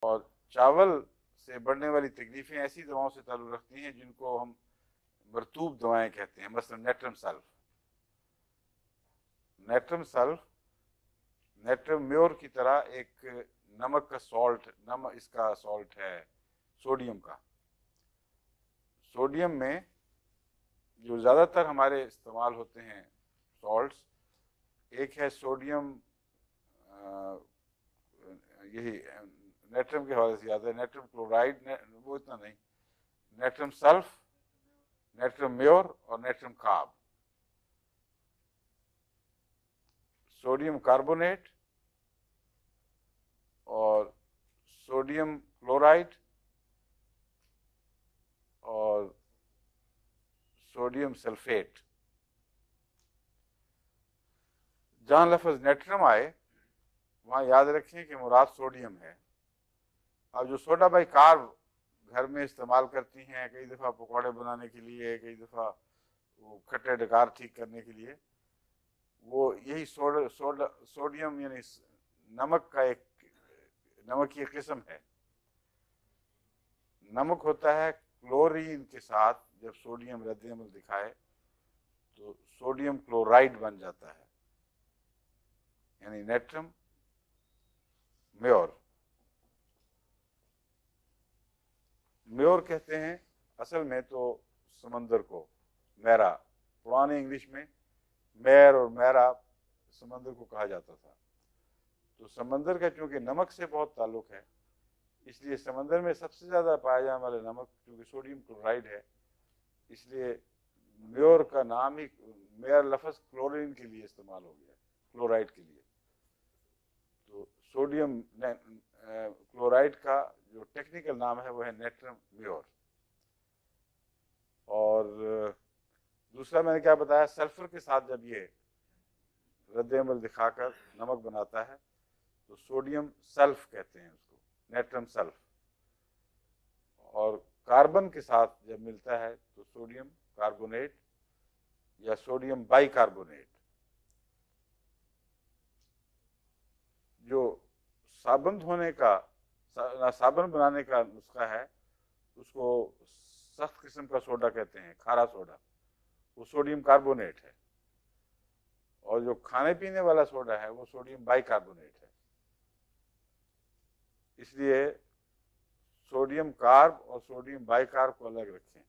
और चावल से बढ़ने वाली तकलीफें ऐसी दवाओं से ताल्लुक़ रखती हैं जिनको हम मरतूब दवाएं कहते हैं, मसलन natrum sulph. Natrum sulph natrum more की तरह एक नमक का सॉल्ट, नमक इसका सॉल्ट है सोडियम का। सोडियम में जो ज़्यादातर हमारे इस्तेमाल होते हैं सॉल्ट्स, एक है सोडियम, यही नेट्रम के हवाले से याद है, नेट्रम क्लोराइड, वो इतना नहीं, नेट्रम सल्फ, नेट्रम म्योर और नेट्रम कार्ब। सोडियम कार्बोनेट और सोडियम क्लोराइड और सोडियम सल्फेट। जहां लफ्ज नेट्रम आए वहां याद रखें कि मुराद सोडियम है। अब जो सोडा बाई कार्ब घर में इस्तेमाल करती हैं कई दफ़ा पकौड़े बनाने के लिए, कई दफ़ा वो खट्टे डकार ठीक करने के लिए, वो यही सोडियम यानी नमक का एक नमक की एक किस्म है। नमक होता है क्लोरीन के साथ, जब सोडियम रद्द-ए-अमल दिखाए तो सोडियम क्लोराइड बन जाता है, यानी नेट्रम म्योर। म्योर कहते हैं असल में तो समंदर को, मैरा, पुराने इंग्लिश में मैर और मैरा समंदर को कहा जाता था। तो समंदर का चूंकि नमक से बहुत ताल्लुक है, इसलिए समंदर में सबसे ज़्यादा पाया जाने वाला नमक चूंकि सोडियम क्लोराइड है, इसलिए म्योर का नाम ही, मेयर लफ्ज़ क्लोरीन के लिए इस्तेमाल हो गया, क्लोराइड के लिए। तो सोडियम क्लोराइड का जो टेक्निकल नाम है वो है नेट्रम म्योर। और दूसरा मैंने क्या बताया, सल्फर के साथ जब ये रद्द-ए-अमल दिखाकर नमक बनाता है तो सोडियम सल्फ कहते हैं उसको, नेट्रम सल्फ। और कार्बन के साथ जब मिलता है तो सोडियम कार्बोनेट या सोडियम बाइकार्बोनेट। जो साबुन धोने का, साबुन बनाने का नुस्खा है, उसको सख्त किस्म का सोडा कहते हैं, खारा सोडा, वो सोडियम कार्बोनेट है। और जो खाने पीने वाला सोडा है वो सोडियम बाइकार्बोनेट है। इसलिए सोडियम कार्ब और सोडियम बाइकार्ब को अलग रखें।